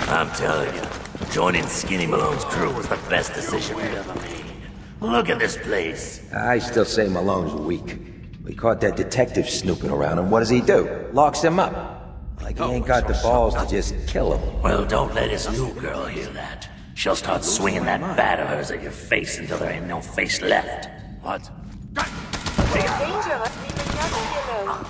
I'm telling you, joining Skinny Malone's crew was the best decision we ever made. Look at this place. I still say Malone's weak. We caught that detective snooping around, and what does he do? Locks him up. Like he ain't got the balls to just kill him. Well, don't let his new girl hear that. She'll start swinging that bat of hers at your face until there ain't no face left. What? Dangerous, leaving nothing alone.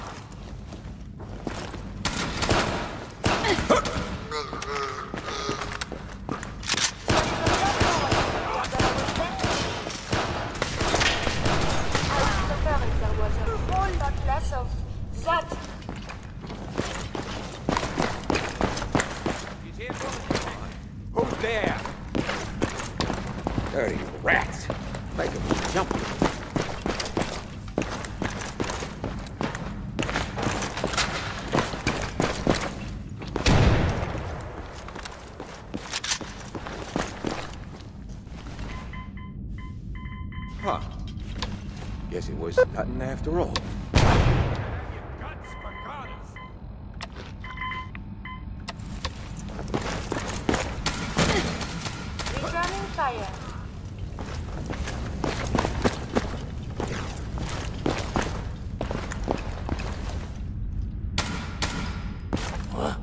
Of that. Who's there? Dirty rats. Make them jump. Huh. Guess it was nothing after all. Returning fire. What?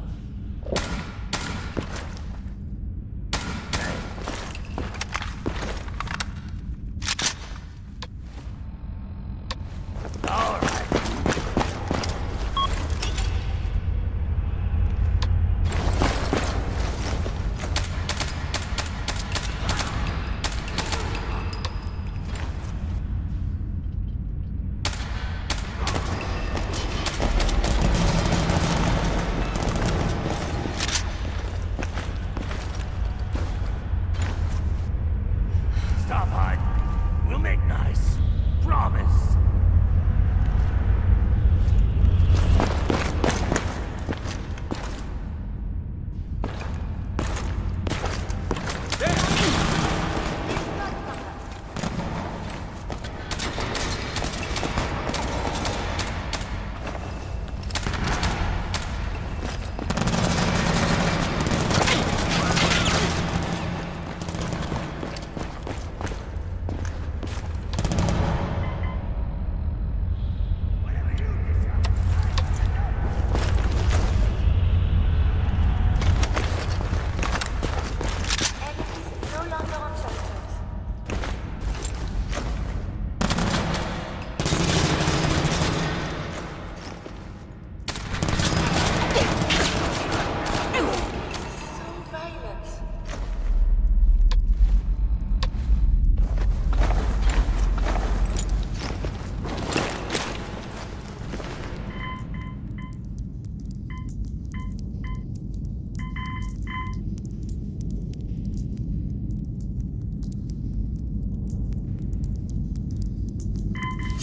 All right. Stop hiding. We'll make nice. Promise.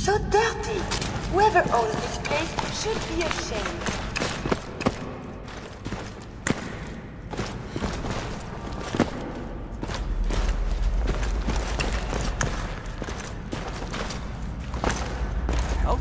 So dirty! Whoever owns this place should be ashamed. Help?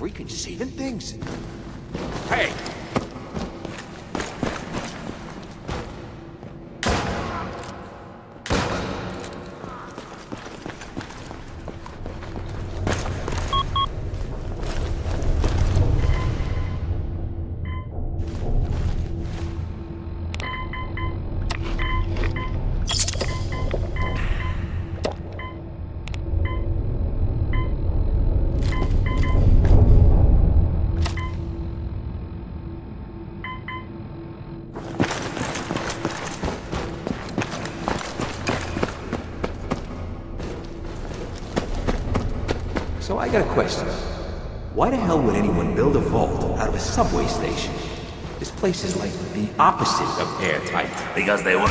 freaking seeing things? Hey! So I got a question. Why the hell would anyone build a vault out of a subway station? This place is like the opposite of airtight. Because they want.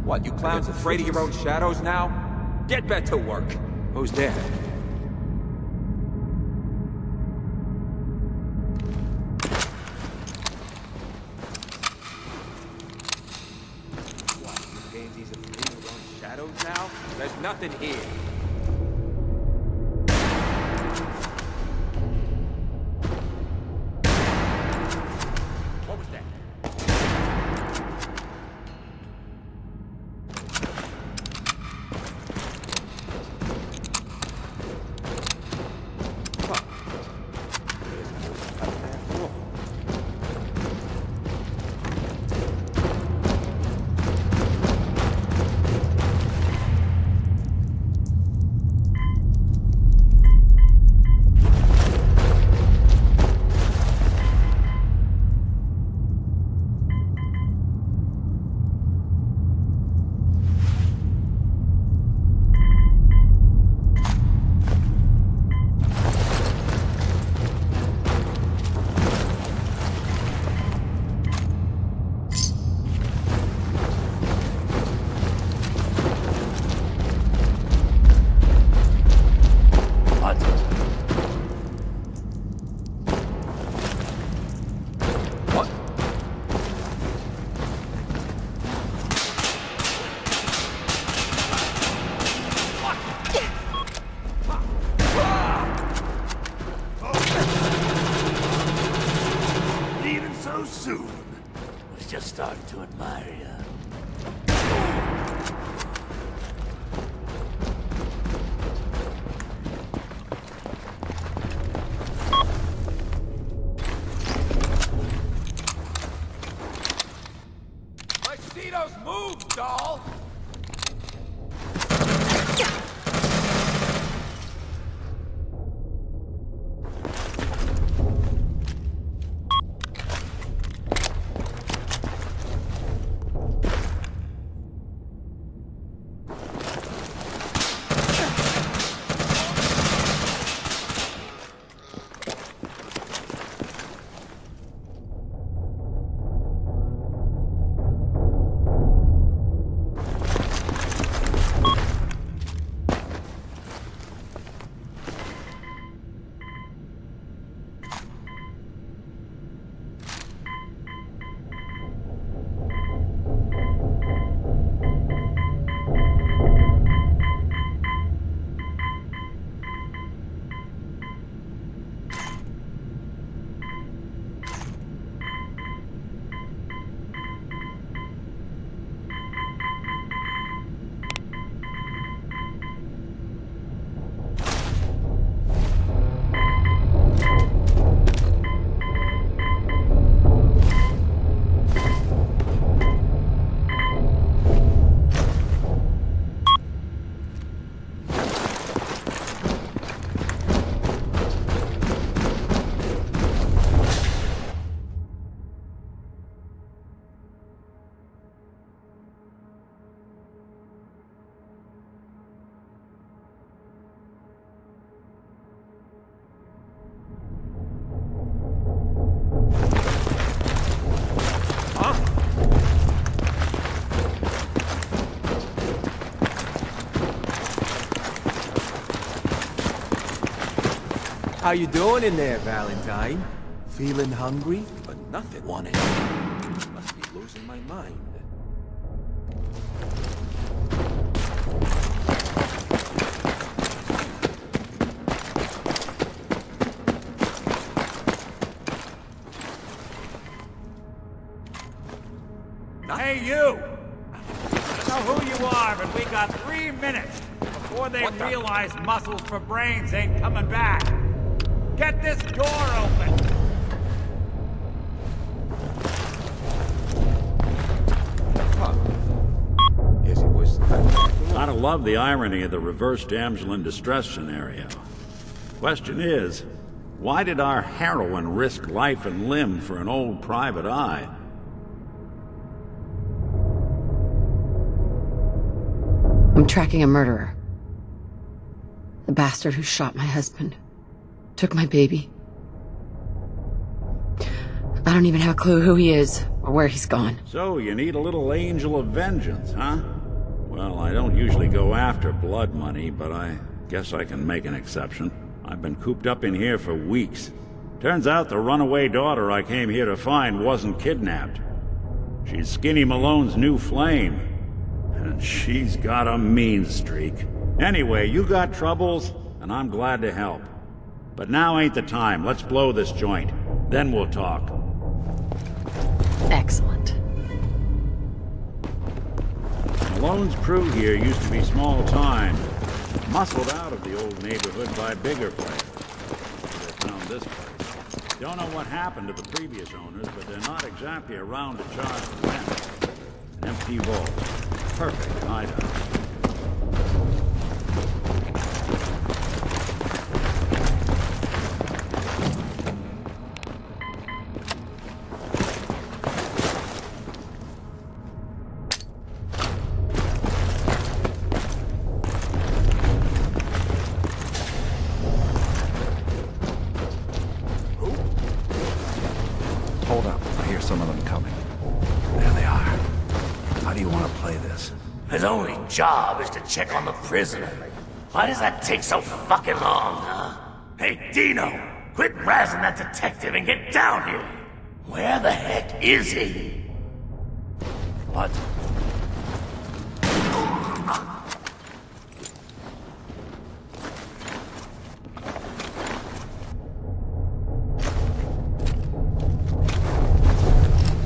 What, you clowns afraid of your own shadows now? Get back to work. Who's there? What, you pansies afraid of your own shadows now? There's nothing here. What was that? Soon. Was just starting to admire you. I see those moves, doll! How you doing in there, Valentine? Feeling hungry? But nothing. Want it? Must be losing my mind. Hey, you! I know who you are, but we got 3 minutes before they realize muscles for brains ain't coming back. Get this door open! Yes, it was. Gotta love the irony of the reverse damsel in distress scenario. Question is, why did our heroine risk life and limb for an old private eye? I'm tracking a murderer. The bastard who shot my husband. Took my baby. I don't even have a clue who he is, or where he's gone. So, you need a little angel of vengeance, huh? Well, I don't usually go after blood money, but I guess I can make an exception. I've been cooped up in here for weeks. Turns out the runaway daughter I came here to find wasn't kidnapped. She's Skinny Malone's new flame. And she's got a mean streak. Anyway, you got troubles, and I'm glad to help. But now ain't the time. Let's blow this joint. Then we'll talk. Excellent. Malone's crew here used to be small time. Muscled out of the old neighborhood by bigger players. They found this place. Don't know what happened to the previous owners, but they're not exactly around to charge for rent. An empty vault. Perfect hideout. Hold up. I hear some of them coming. There they are. How do you want to play this? His only job is to check on the prisoner. Why does that take so fucking long, huh? Hey, Dino! Quit razzing that detective and get down here! Where the heck is he? What?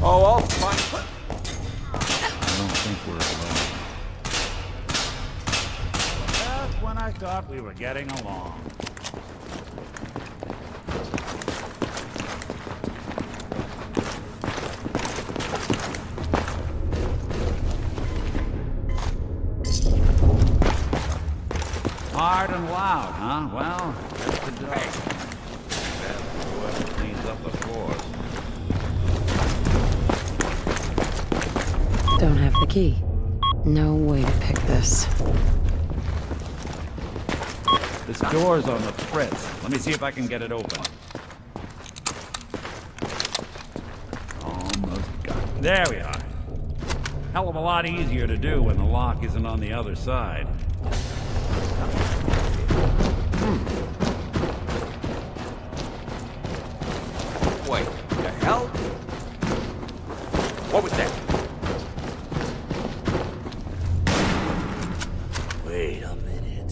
Oh, I'll find... I don't think we're alone. Just when I thought we were getting along. Hard and loud, huh? Well, that's the job. Whoever cleans up the floors. Don't have the key. No way to pick this. This door's on the fritz. Let me see if I can get it open. Almost got it. There we are. Hell of a lot easier to do when the lock isn't on the other side. Wait, the hell? What was that? Wait a minute.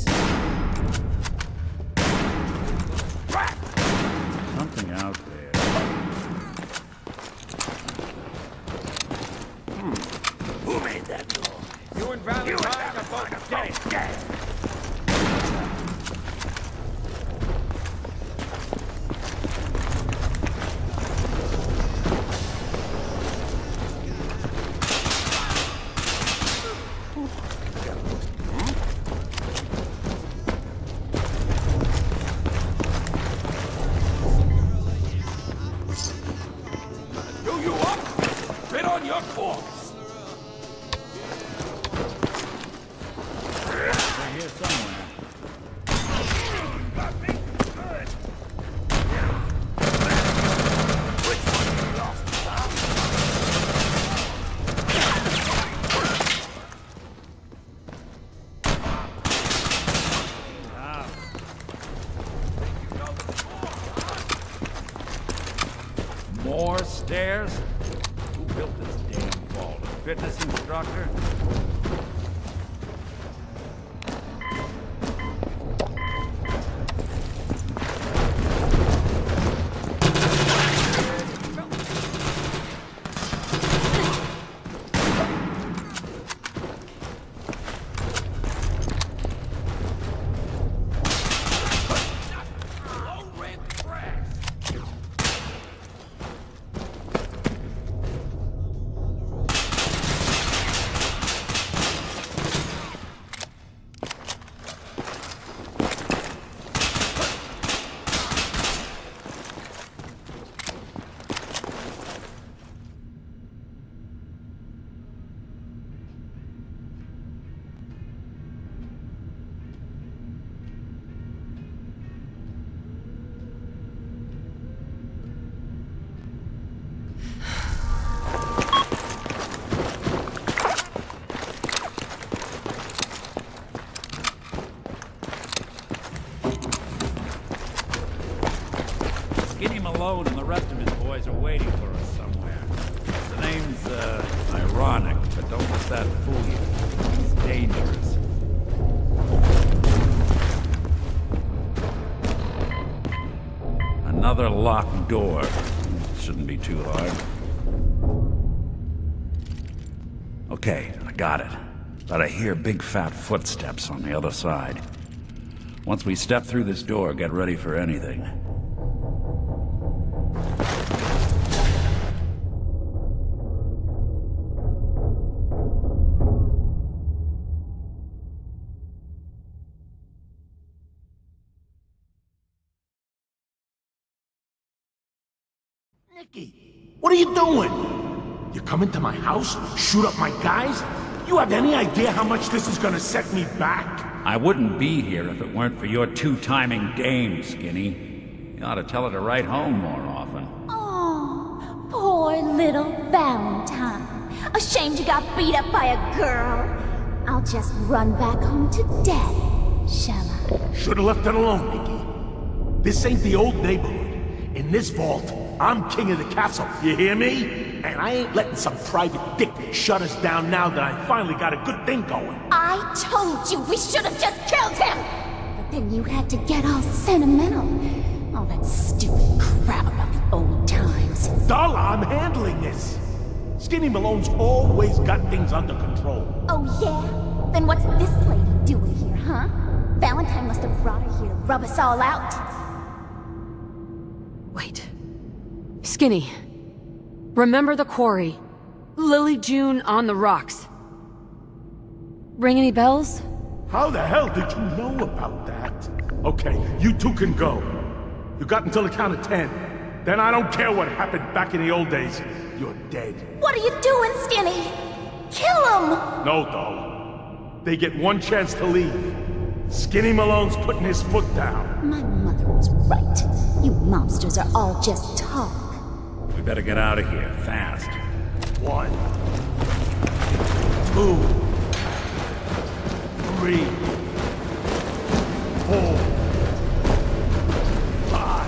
Something out there. Who made that noise? You and Valentine are both dead. Do you up? Spit on your corpse. dangerous. Another locked door. Shouldn't be too hard. Okay, I got it. But I hear big fat footsteps on the other side. Once we step through this door, get ready for anything. Nicky, what are you doing? You come into my house, shoot up my guys? You have any idea how much this is gonna set me back? I wouldn't be here if it weren't for your two-timing game, Skinny. You ought to tell her to write home more often. Oh, poor little Valentine. Ashamed you got beat up by a girl. I'll just run back home to Daddy, shall I? Should've left it alone, Nicky. This ain't the old neighborhood. In this vault, I'm king of the castle, you hear me? And I ain't letting some private dick shut us down now that I finally got a good thing going. I told you we should have just killed him! But then you had to get all sentimental. All that stupid crap about the old times. Darla, I'm handling this. Skinny Malone's always got things under control. Oh yeah? Then what's this lady doing here, huh? Valentine must have brought her here to rub us all out. Wait. Skinny. Remember the quarry? Lily June on the rocks. Ring any bells? How the hell did you know about that? Okay, you two can go. You got until the count of 10. Then I don't care what happened back in the old days. You're dead. What are you doing, Skinny? Kill him! No, Darla. They get one chance to leave. Skinny Malone's putting his foot down. My mother was right. You mobsters are all just talk. We better get out of here, fast. 1, 2, 3, 4, 5.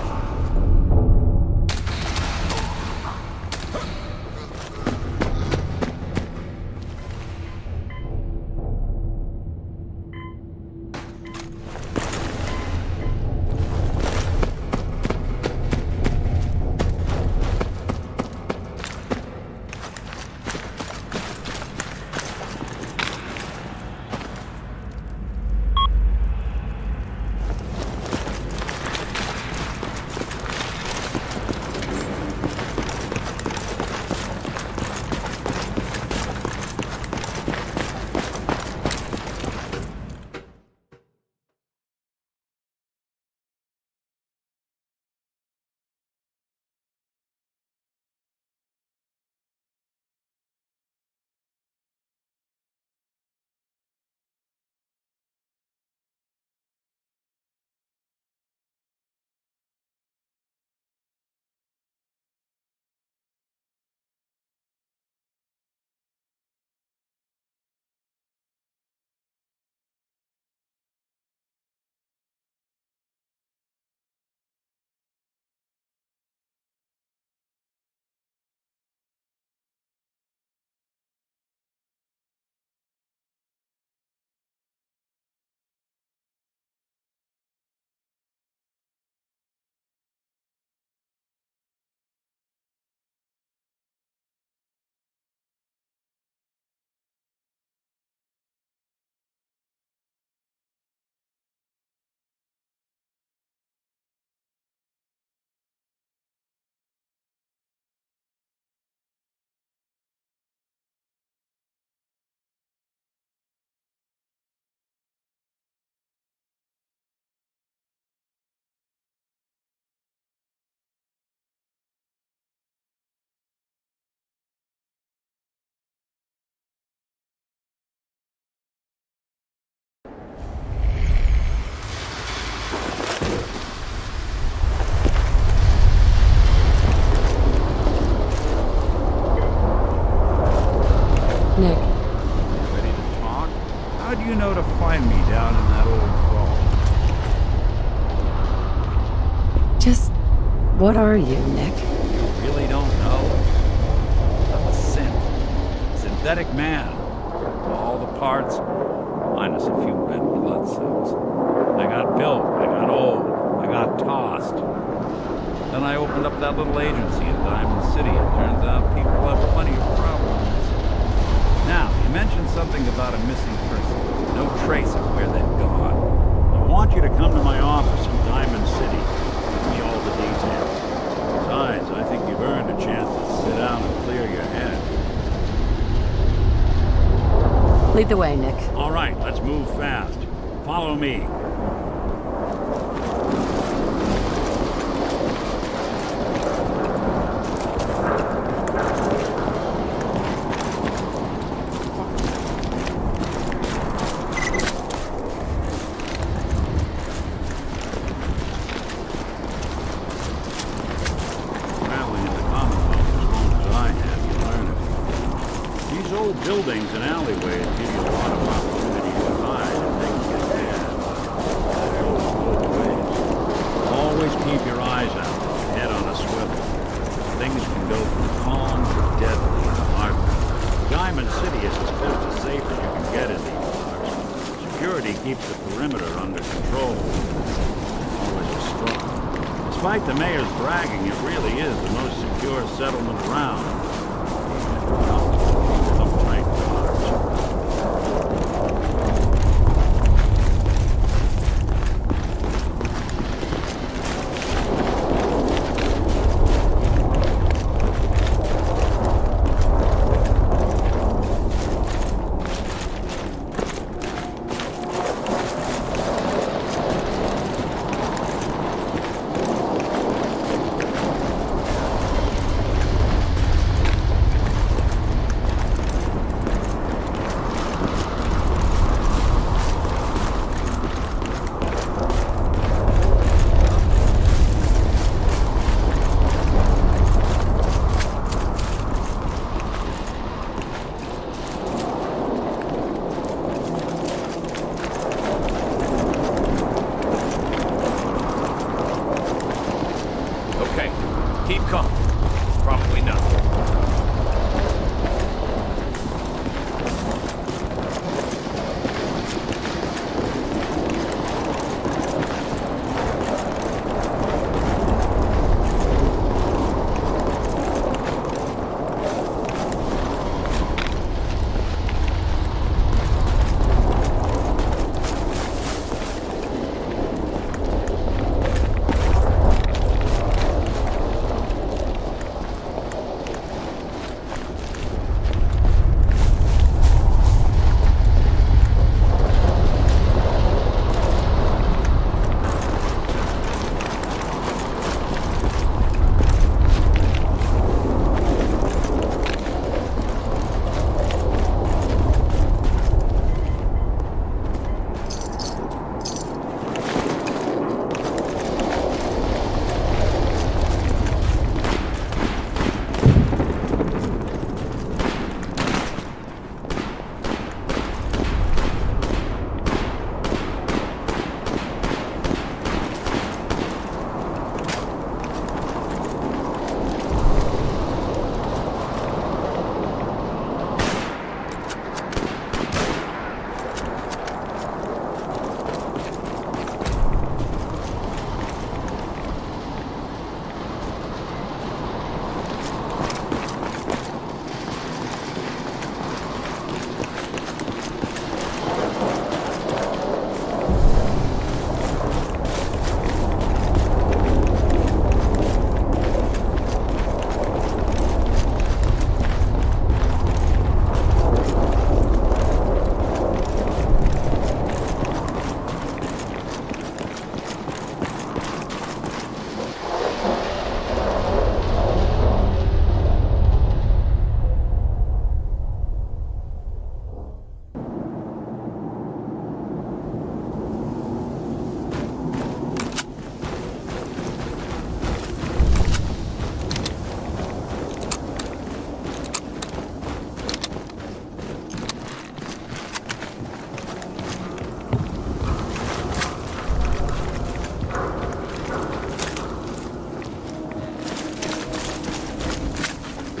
Nick. Ready to talk? How do you know to find me down in that old vault? Just... what are you, Nick? You really don't know? I'm a synth. Synthetic man. All the parts, minus a few red blood cells. I got built, I got old, I got tossed. Then I opened up that little agency in Diamond City. It turns out people have plenty of problems. Now, you mentioned something about a missing person. No trace of where they've gone. I want you to come to my office in Diamond City. Give me all the details. Besides, I think you've earned a chance to sit down and clear your head. Lead the way, Nick. All right, let's move fast. Follow me. Traveling in the Commonwealth as long as I have, you learn it. These old buildings and alleyways give you a lot of opportunities to hide if things get bad. That goes both ways. Always keep your eyes out, head on a swivel. Things can go from calm to deadly in a heartbeat. Diamond City is as close to safe as you can get in these parts. Security keeps the perimeter under control. Always a struggle. Despite the mayor's bragging, it really is the most secure settlement around. Uptight guards. Okay, keep calm. Probably not.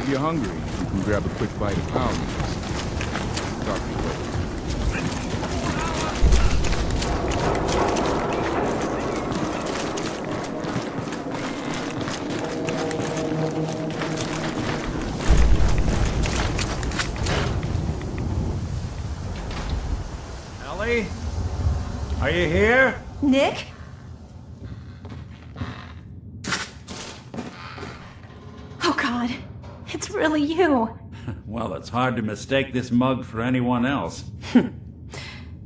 If you're hungry, you can grab a quick bite of pound. Talk to you later. Ellie? Are you here? Nick? Oh God, it's really you. Well, it's hard to mistake this mug for anyone else.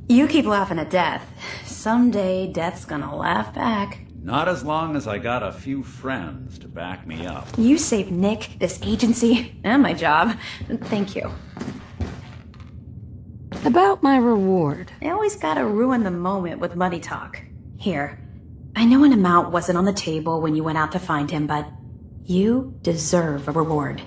You keep laughing at death. Someday, death's gonna laugh back. Not as long as I got a few friends to back me up. You saved Nick, this agency, and my job. Thank you. About my reward. They always gotta ruin the moment with money talk. Here, I know an amount wasn't on the table when you went out to find him, but you deserve a reward.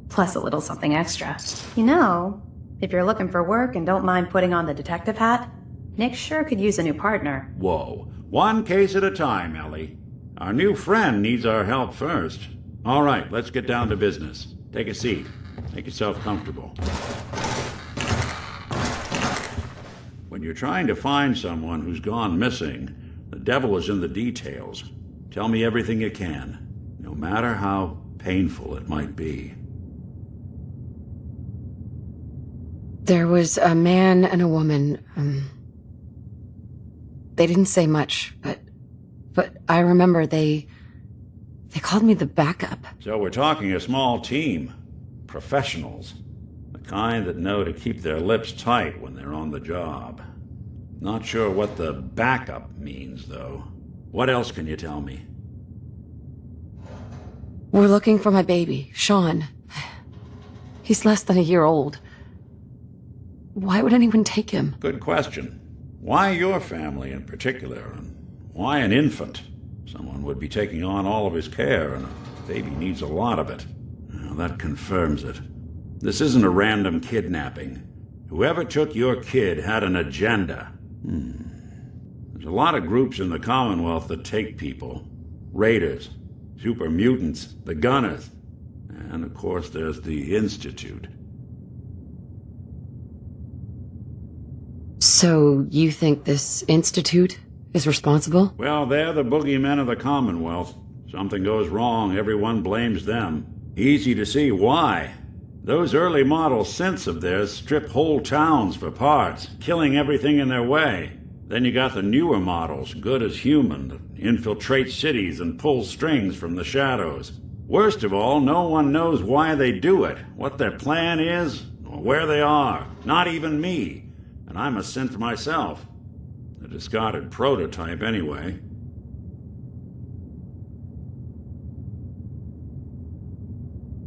Plus a little something extra. You know, if you're looking for work and don't mind putting on the detective hat, Nick sure could use a new partner. Whoa. One case at a time, Ellie. Our new friend needs our help first. All right, let's get down to business. Take a seat. Make yourself comfortable. When you're trying to find someone who's gone missing, the devil is in the details. Tell me everything you can, no matter how painful it might be. There was a man and a woman. They didn't say much, but I remember they called me the backup. So we're talking a small team. Professionals. The kind that know to keep their lips tight when they're on the job. Not sure what the backup means, though. What else can you tell me? We're looking for my baby, Shaun. He's less than a year old. Why would anyone take him? Good question. Why your family in particular, and why an infant? Someone would be taking on all of his care, and a baby needs a lot of it. Well, that confirms it. This isn't a random kidnapping. Whoever took your kid had an agenda. There's a lot of groups in the Commonwealth that take people. Raiders, super mutants, the Gunners, and of course there's the Institute. So you think this institute is responsible? Well, they're the boogeymen of the Commonwealth. Something goes wrong, everyone blames them. Easy to see why. Those early model synths of theirs strip whole towns for parts, killing everything in their way. Then you got the newer models, good as human, that infiltrate cities and pull strings from the shadows. Worst of all, no one knows why they do it, what their plan is, or where they are. Not even me. And I'm a synth myself. A discarded prototype, anyway.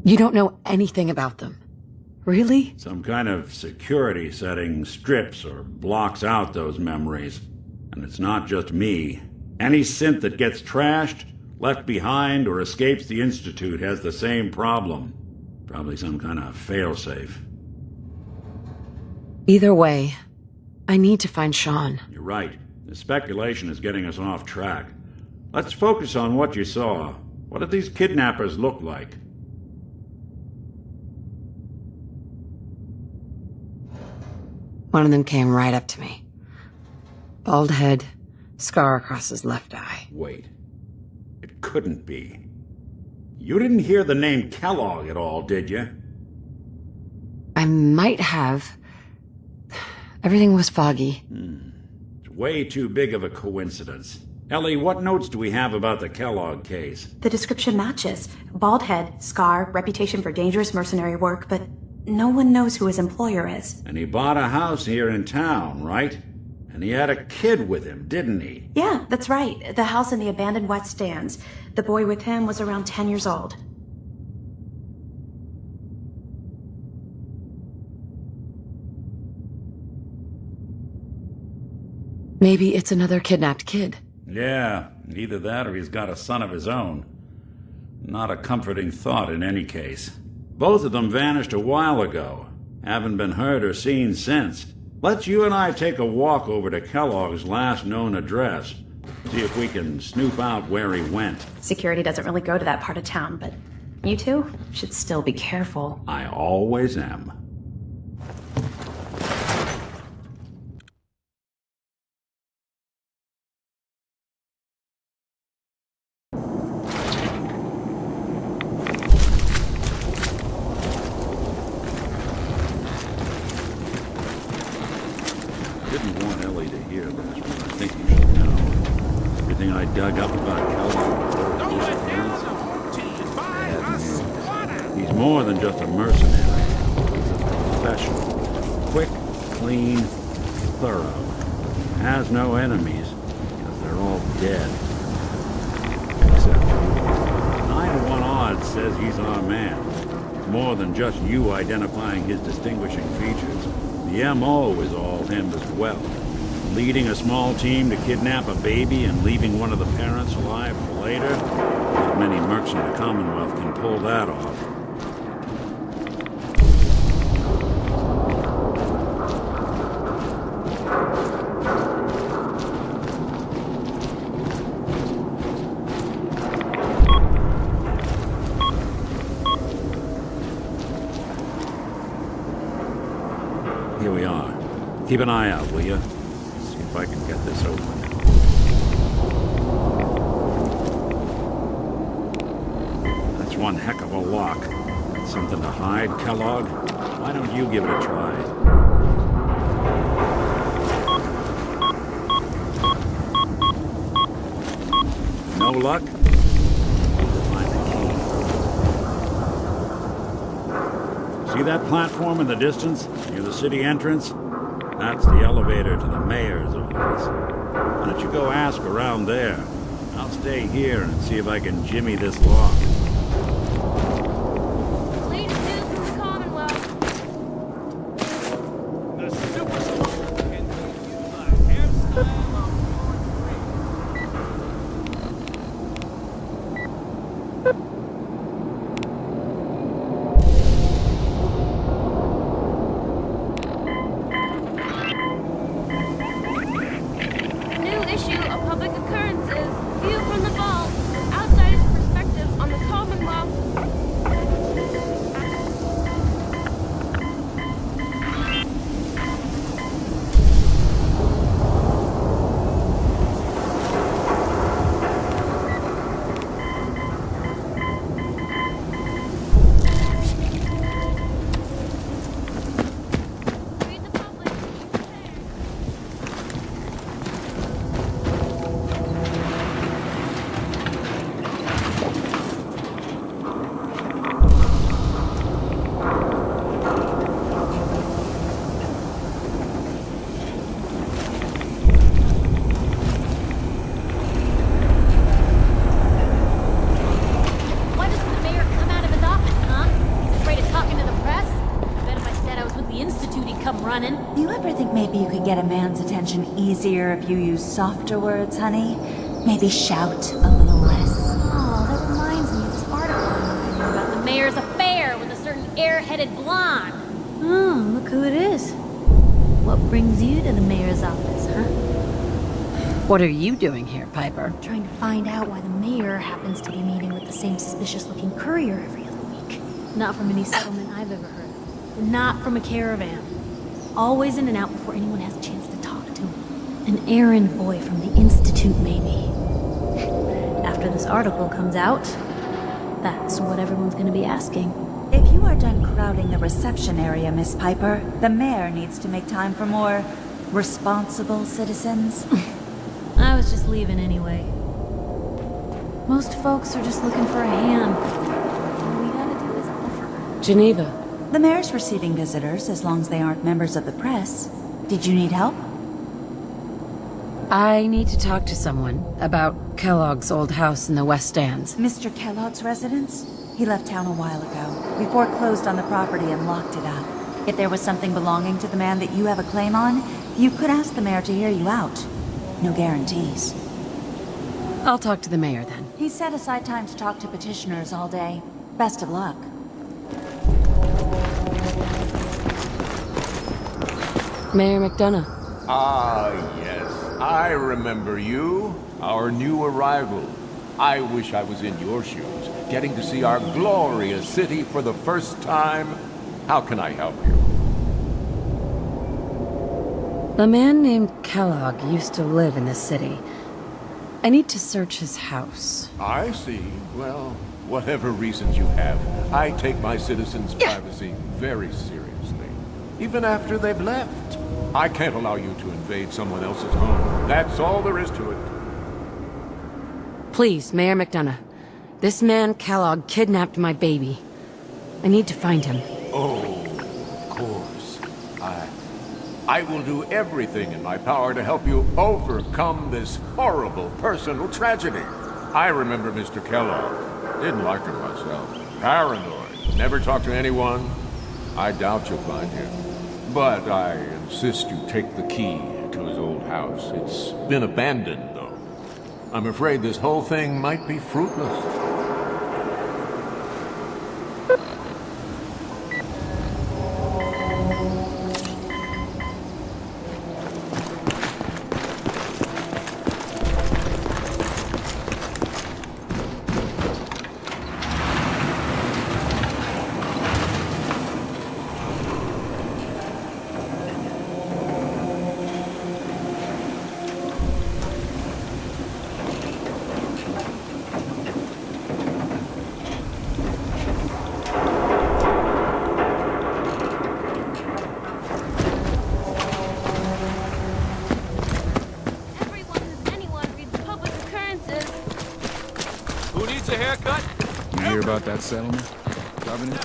You don't know anything about them. Really? Some kind of security setting strips or blocks out those memories. And it's not just me. Any synth that gets trashed, left behind, or escapes the Institute has the same problem. Probably some kind of failsafe. Either way, I need to find Shaun. You're right. The speculation is getting us off track. Let's focus on what you saw. What did these kidnappers look like? One of them came right up to me. Bald head, scar across his left eye. Wait. It couldn't be. You didn't hear the name Kellogg at all, did you? I might have. Everything was foggy. It's way too big of a coincidence. Ellie, what notes do we have about the Kellogg case? The description matches. Bald head, scar, reputation for dangerous mercenary work, but no one knows who his employer is. And he bought a house here in town, right? And he had a kid with him, didn't he? Yeah, that's right. The house in the abandoned West Stands. The boy with him was around 10 years old. Maybe it's another kidnapped kid. Yeah, either that or he's got a son of his own. Not a comforting thought in any case. Both of them vanished a while ago. Haven't been heard or seen since. Let's you and I take a walk over to Kellogg's last known address. See if we can snoop out where he went. Security doesn't really go to that part of town, but you two should still be careful. I always am. didn't want Ellie to hear this, but I think you should know. Everything I dug up about Kelly's disappearance, bad news. He's more than just a mercenary. He's a professional. Quick, clean, thorough. Has no enemies, because they're all dead. Except you. 9 to 1 odds says he's our man. More than just you identifying his distinguishing features. The MO is all him as well. Leading a small team to kidnap a baby and leaving one of the parents alive for later? Not many mercs in the Commonwealth can pull that off. Here we are. Keep an eye out, will you? See if I can get this open. That's one heck of a lock. Something to hide, Kellogg? Why don't you give it a try? No luck? Find the key. See that platform in the distance? Near the city entrance? That's the elevator to the mayor's office. Why don't you go ask around there? I'll stay here and see if I can jimmy this lock. Latest news from the Commonwealth. The superstar can give you the hairstyle of New issue of Public Occurrences. View from the vault. Outsider's perspective on the Commonwealth. Read the public. Why doesn't the mayor come out of his office, huh? He's afraid of talking to the press? I bet if I said I was with the Institute, he'd come running. You ever think maybe you could get a man's attention easier if you use softer words, honey? Maybe shout a little less. Oh, that reminds me of this article I'm reading about the mayor's affair with a certain air-headed blonde. Oh, look who it is. What brings you to the mayor's office, huh? What are you doing here, Piper? Trying to find out why the mayor happens to be meeting with the same suspicious-looking courier every other week. Not from any settlement I've ever heard of. Not from a caravan. Always in and out before anyone has a chance to talk to him. An errand boy from the Institute, maybe. After this article comes out, that's what everyone's gonna be asking. If you are done crowding the reception area, Miss Piper, the mayor needs to make time for more responsible citizens. I was just leaving anyway. Most folks are just looking for a hand. All we gotta do is offer. Geneva. The mayor's receiving visitors as long as they aren't members of the press. Did you need help? I need to talk to someone about Kellogg's old house in the West Stands. Mr. Kellogg's residence? He left town a while ago. We foreclosed on the property and locked it up. If there was something belonging to the man that you have a claim on, you could ask the mayor to hear you out. No guarantees. I'll talk to the mayor then. He set aside time to talk to petitioners all day. Best of luck. Mayor McDonough. Ah, yes. I remember you. Our new arrival. I wish I was in your shoes, getting to see our glorious city for the first time. How can I help you? A man named Kellogg used to live in this city. I need to search his house. I see. Well, whatever reasons you have, I take my citizens' privacy very seriously. Even after they've left. I can't allow you to invade someone else's home. That's all there is to it. Please, Mayor McDonough. This man, Kellogg, kidnapped my baby. I need to find him. Oh, of course. I will do everything in my power to help you overcome this horrible personal tragedy. I remember Mr. Kellogg. Didn't like him myself. Paranoid. Never talked to anyone. I doubt you'll find him. But I insist you take the key to his old house. It's been abandoned, though. I'm afraid this whole thing might be fruitless. You hear about that settlement? Governor?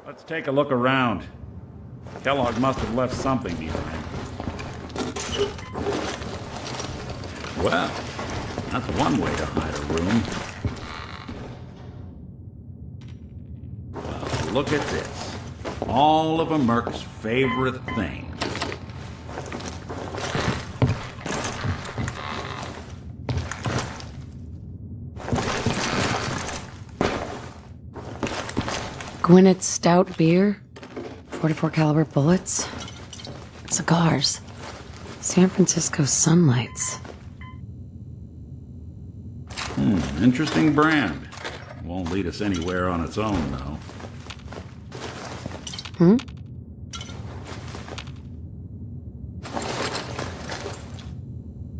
Let's take a look around. Kellogg must have left something behind. Well, that's one way to hide a room. Well, look at this. All of a Merc's favorite things. Gwinnett's stout beer, 44 caliber bullets, cigars, San Francisco sunlights. Interesting brand. Won't lead us anywhere on its own, though.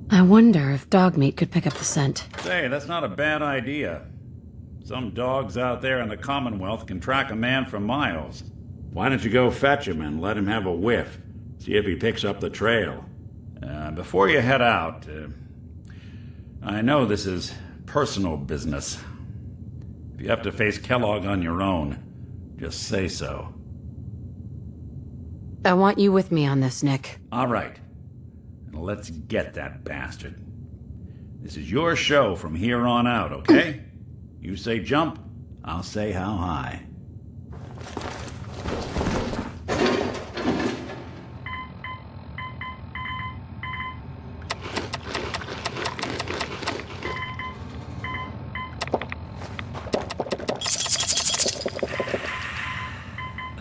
I wonder if dog meat could pick up the scent. Say, that's not a bad idea. Some dogs out there in the Commonwealth can track a man for miles. Why don't you go fetch him and let him have a whiff? See if he picks up the trail. Before you head out, I know this is personal business. If you have to face Kellogg on your own, just say so. I want you with me on this, Nick. All right. Let's get that bastard. This is your show from here on out, okay? You say jump, I'll say how high.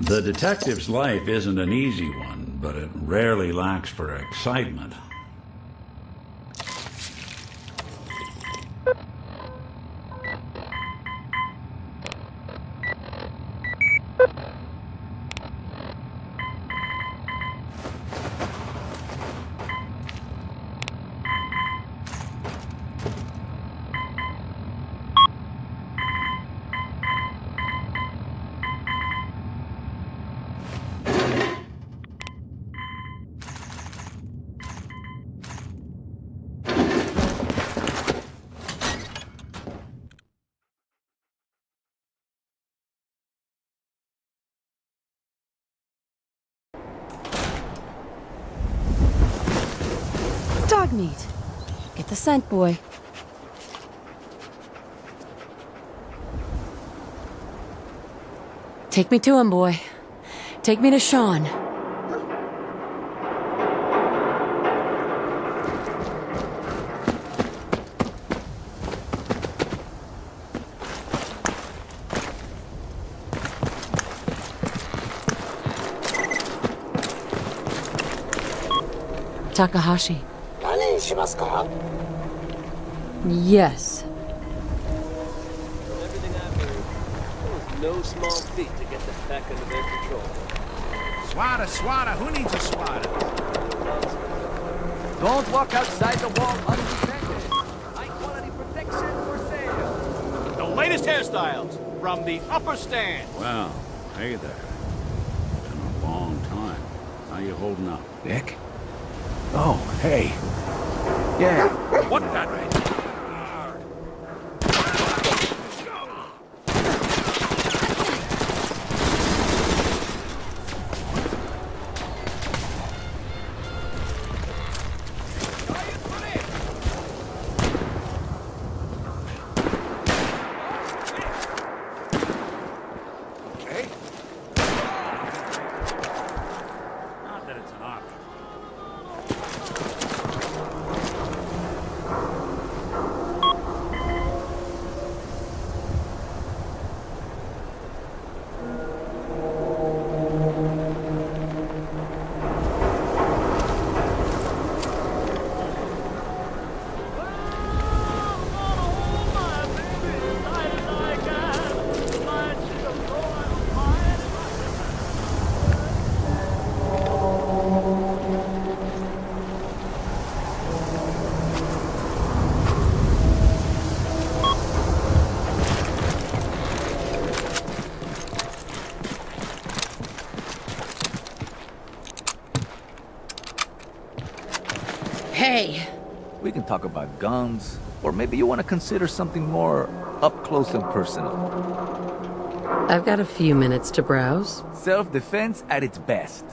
The detective's life isn't an easy one, but it rarely lacks for excitement. Dog meat. Get the scent, boy. Take me to him, boy. Take me to Shaun. Takahashi. Yes. no small feat to get the pack under their control. Swatter, who needs a swatter? Don't walk outside the wall undetected. High-quality protection for sale. The latest hairstyles from the upper stand. Well, hey there. Been a long time. How you holding up? Nick? Oh, hey. Yeah. What that? Not that it's an option. Hey! We can talk about guns, or maybe you want to consider something more up close and personal. I've got a few minutes to browse. Self-defense at its best.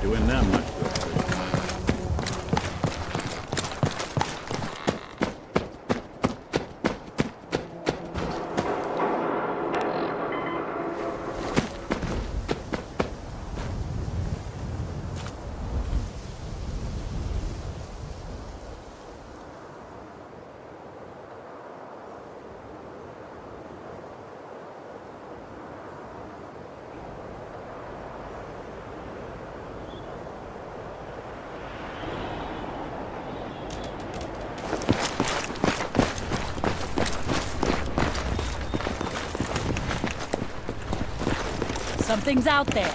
Doing them much good. Something's out there.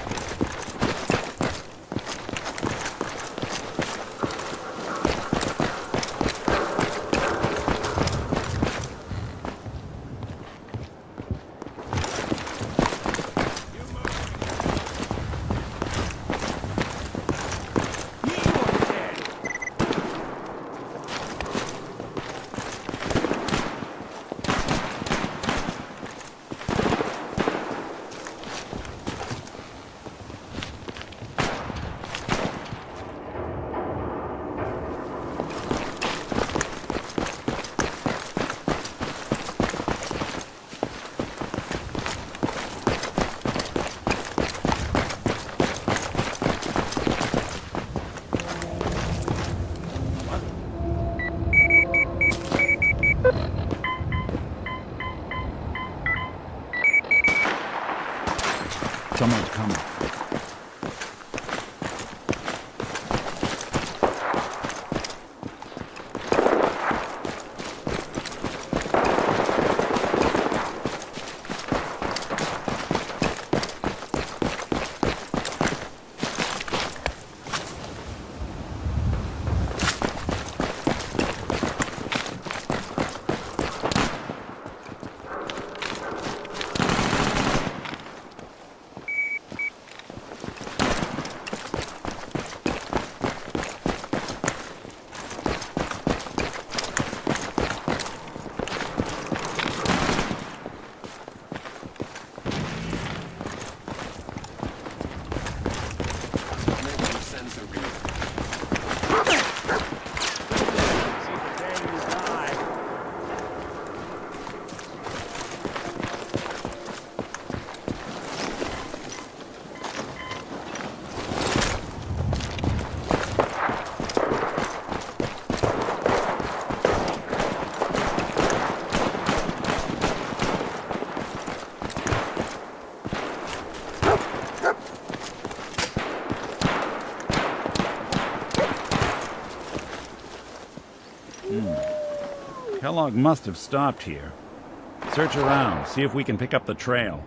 Someone's coming. Kellogg must have stopped here. Search around, see if we can pick up the trail.